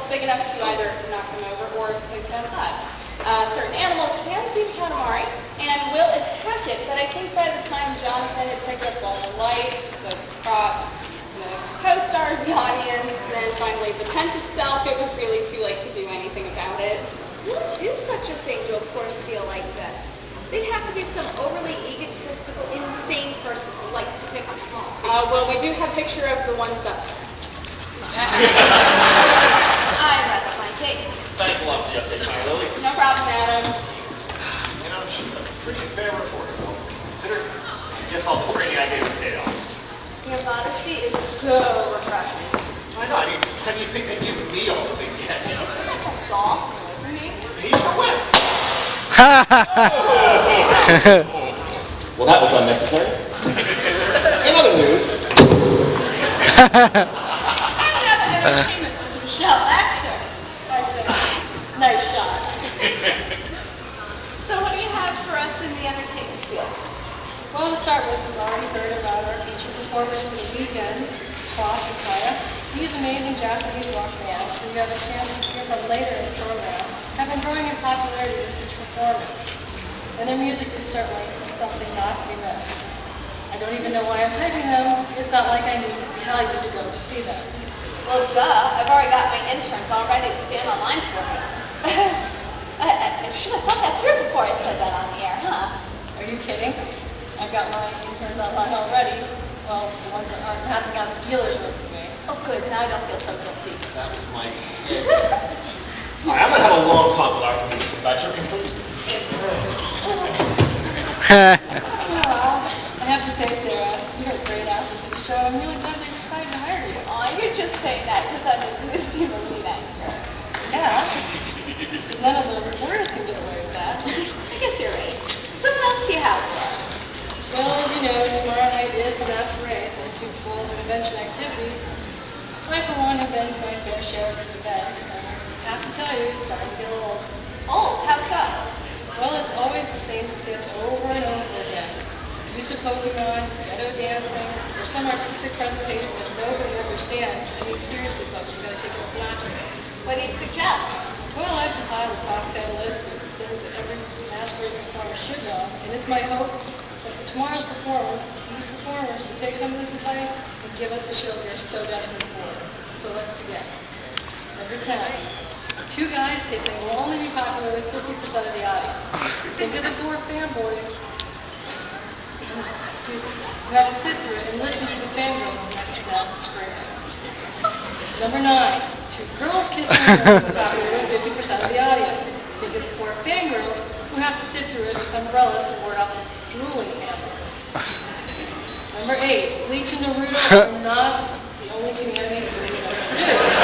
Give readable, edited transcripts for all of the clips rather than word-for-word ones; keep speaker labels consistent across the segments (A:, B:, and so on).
A: big enough to either knock them over or pick them up. Certain animals can see the Katamari and will attack it, but I think by the time Jonathan had picked up all the lights, the props, the co-stars, the audience, then finally the tent itself, it was really too late to do anything about it.
B: Who would do such a thing to a poor seal like this? They'd have to be some overly egotistical, insane person who likes to pick on small things.
A: Well, we do have a picture of the one suspect.
B: I rest my case.
C: Thanks a lot for the update, Lily.
A: No problem, Adam.
C: You know, she's a pretty fair reporter, though. Consider, I guess all the training I gave her paid off.
B: Your modesty is so refreshing.
C: I know. I mean, how do you think they give me all the big guests?
B: That's a golf for me.
C: He's the winner.
D: Well, that was unnecessary. In other news,
B: I have an entertainment with Michelle Baxter.
A: Nice shot.
B: So what do you have for us in the entertainment field?
E: Well, to start with, we've already heard about our featured performers for the weekend, Cross and Kaya. These amazing Japanese rock bands, who we have a chance to hear from later in the program, have been growing in popularity with each performance. And their music is certainly something not to be missed. I don't even know why I'm hyping them. It's not like I need to tell you to go to see them.
B: Well, duh. I've already got my interns all ready to stand online for me. I should have thought that through before I said that on the air, huh?
E: Are you kidding? I've got my interns online already. Well, the ones that aren't having out the dealers work for me.
B: Oh, good. Now I don't feel so guilty.
C: That was my All right, I'm going to have a long talk with our producer about your conclusion.
E: I have to say, Sarah, you're a great asset to the show. I'm really glad they decided to hire you.
B: Oh, you're just saying that because I'm a newspaper lead anchor.
E: Yeah. None of the reporters can get away with that.
B: I guess you're right. So what else do you have for us?
E: Well, as you know, tomorrow night is the masquerade, the super full of convention activities. I, for one, have been to my fair share of these events, and I have to tell you, it's starting to get old.
B: Oh, how so?
E: Well, it's always the same skits over and over again. Use of Pokemon, ghetto dancing, or some artistic presentation that nobody understands. I mean, seriously, folks, you've got to take it up a notch.
B: What do you suggest?
E: Well, I've compiled a top 10 list of things that every masquerade performer should know, and it's my hope that for tomorrow's performance, these performers will take some of this advice and give us the show we're so desperate for. So let's begin. Number 10. Two guys kissing will only be popular with 50% of the audience. Think of the dwarf fanboys. Excuse me. You have to sit through it and listen to the fangirls next to them screaming. Number 9. Two girls kissing will be popular with 50% of the audience. Think of the poor fangirls who have to sit through it with umbrellas to ward off the drooling fanboys. Number 8. Bleach and Naruto are not the only two anime series ever produced.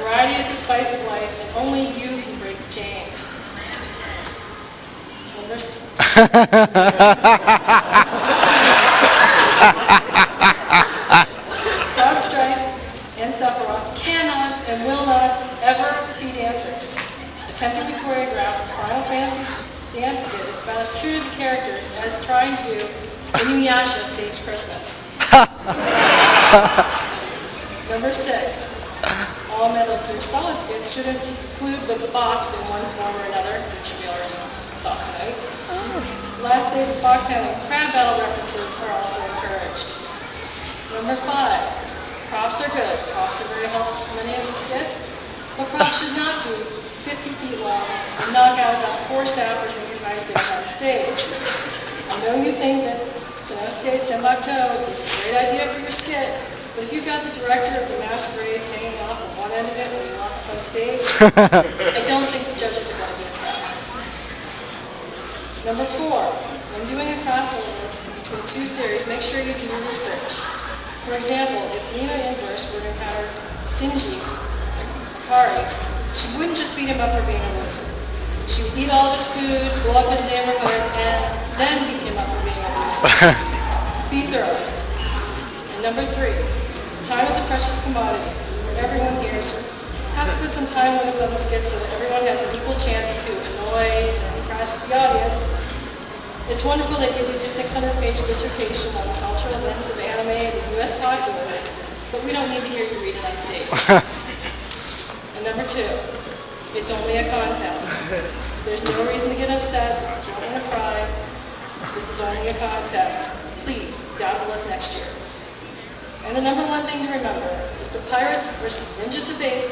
E: Variety is the spice of life, and only you can break the chain. Number 6. Crowdstrike and Sephiroth cannot and will not ever be dancers. Attempting to choreograph a Final Fantasy dance skit is about as true to the characters as trying to do AnimeUSA Saves Christmas. Number 6. All Metal Gear Solid skits should include the box in one form or another, which we already saw tonight. Last days of Fox handling crab battle references are also encouraged. Number 5. Props are good. Props are very helpful in many of the skits, but props should not be 50 feet long and knock out about 4 staffers when you're trying to dance on stage. I know you think that Sanosuke Senbato is a great idea for your skit, but if you've got the director of the masquerade hanging off of one end of it when you walk up on stage, I don't think the judges are going to be impressed. Number 4, when doing a crossover between two series, make sure you do your research. For example, if Nina Inverse were to encounter Shinji Ikari, she wouldn't just beat him up for being a loser. She would eat all of his food, blow up his neighborhood, and then beat him up for being a loser. Be thorough. And number 3, time is a precious commodity. Everyone here, so have to put some time limits on the skits so that everyone has an equal chance to annoy and impress the audience. It's wonderful that you did your 600-page dissertation on the cultural events of anime and the U.S. populace, but but we don't need to hear you read it on stage. And number 2, it's only a contest. There's no reason to get upset. Don't win a prize. This is only a contest. Please, dazzle us next year. And the number 1 thing to remember is the Pirates versus Ninjas debate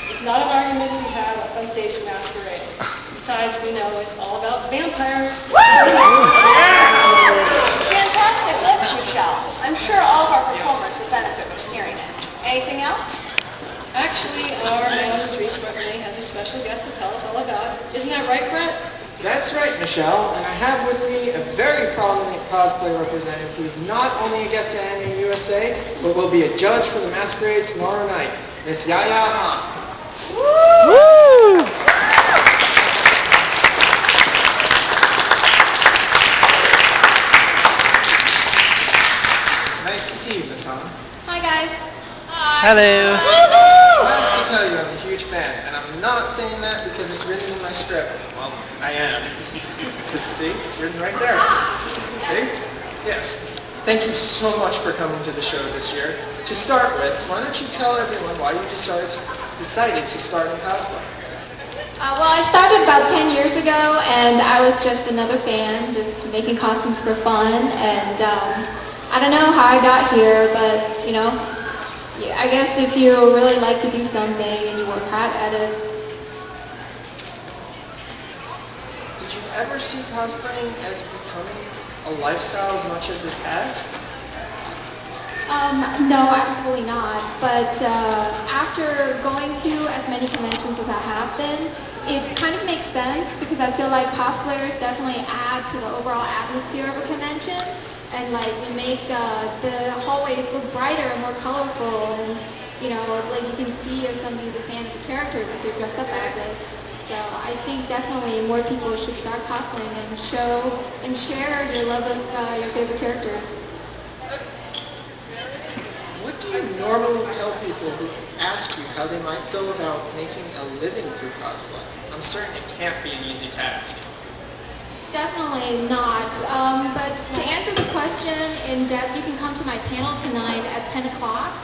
E: is not an argument to be had on stage at Masquerade. Besides, we know it's all about vampires.
B: Fantastic list, Michelle. I'm sure all of our performers would benefit from hearing it. Anything else?
E: Actually, our man on the street, Brett May, has a special guest to tell us all about. Isn't that right, Brett?
F: That's right, Michelle, and I have with me a very prominent cosplay representative who is not only a guest at AnimeUSA, but will be a judge for the Masquerade tomorrow night, Miss Yaya Han.
G: Woo!
F: Nice to see you, Miss Han.
B: Hi, guys.
G: Hello.
F: I have to tell you I'm a huge fan, and I'm not saying that because it's written in my script. Well, I am. Because see, it's written right there. See? Yes. Thank you so much for coming to the show this year. To start with, why don't you tell everyone why you decided to start in cosplay?
H: Well, I started about 10 years ago, and I was just another fan, just making costumes for fun. And I don't know how I got here, but I guess if you really like to do something and you work hard at it.
F: Did you ever see cosplaying as becoming a lifestyle as much as it has?
H: No, absolutely not. But after going to as many conventions as I have been, it kind of makes sense because I feel like cosplayers definitely add to the overall atmosphere of a convention. And like we make the hallways look brighter and more colorful, and like you can see if somebody's a fan of the character that they're dressed up as it. So I think definitely more people should start cosplaying and show and share your love of your favorite characters.
F: What do you normally tell people who ask you how they might go about making a living through cosplay? I'm certain it can't be an easy task.
H: Definitely not. But to answer the question in depth, you can come to my panel tonight at 10 o'clock.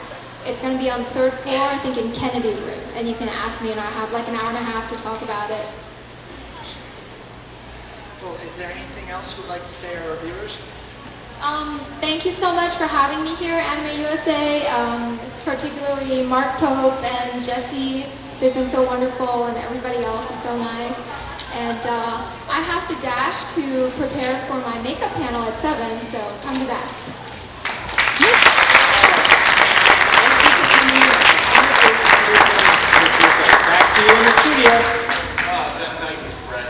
H: It's going to be on the 3rd floor, I think in Kennedy Room. And you can ask me, and I have like an hour and a half to talk about it.
F: Well, is there anything else you'd like to say to our viewers?
H: Thank you so much for having me here at AnimeUSA, particularly Mark Pope and Jesse. They've been so wonderful, and everybody else is so nice. And I have to dash to prepare for my makeup panel at 7, so come to that.
D: Back to you in the studio.
C: Thank you, Brett.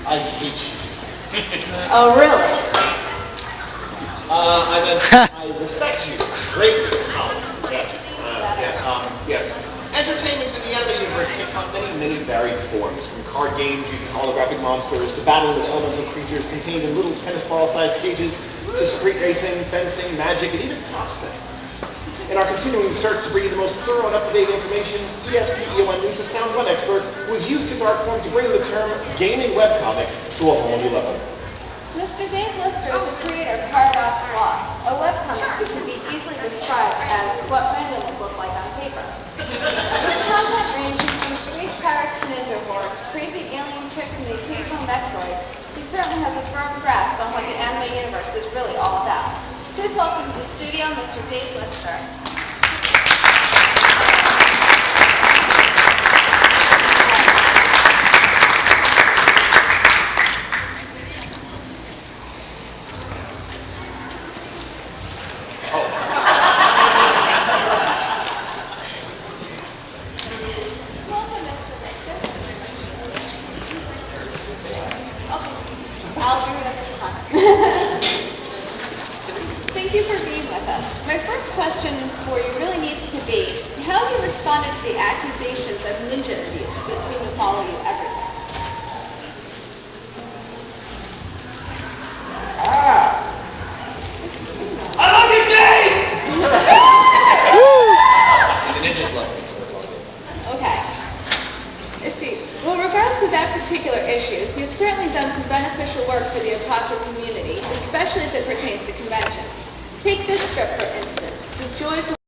D: I hate you.
B: Oh, really?
D: I respect you greatly. Yes. Yes. Entertainment in the anime universe takes on many varied forms, from card games using holographic monsters to battling with elemental creatures contained in little tennis ball-sized cages to street racing, fencing, magic, and even cosplay. In our continuing search to bring you the most thorough and up-to-date information, AnimeUSA has found one expert who has used his art form to bring the term gaming webcomic to a whole new level.
B: Mr. Dave Lister is the creator of Paradox Lost, a webcomic that can be easily described as what random would look like on paper. Its content ranges from space pirates to ninja hordes, crazy alien chicks, and the occasional Metroid. He certainly has a firm grasp on what the anime universe is really all about. Please welcome to the studio, Mr. Dave Lister. Thank you for being with us. My first question for you really needs to be, how have you responded to the accusations of ninja abuse that seem to follow you everywhere?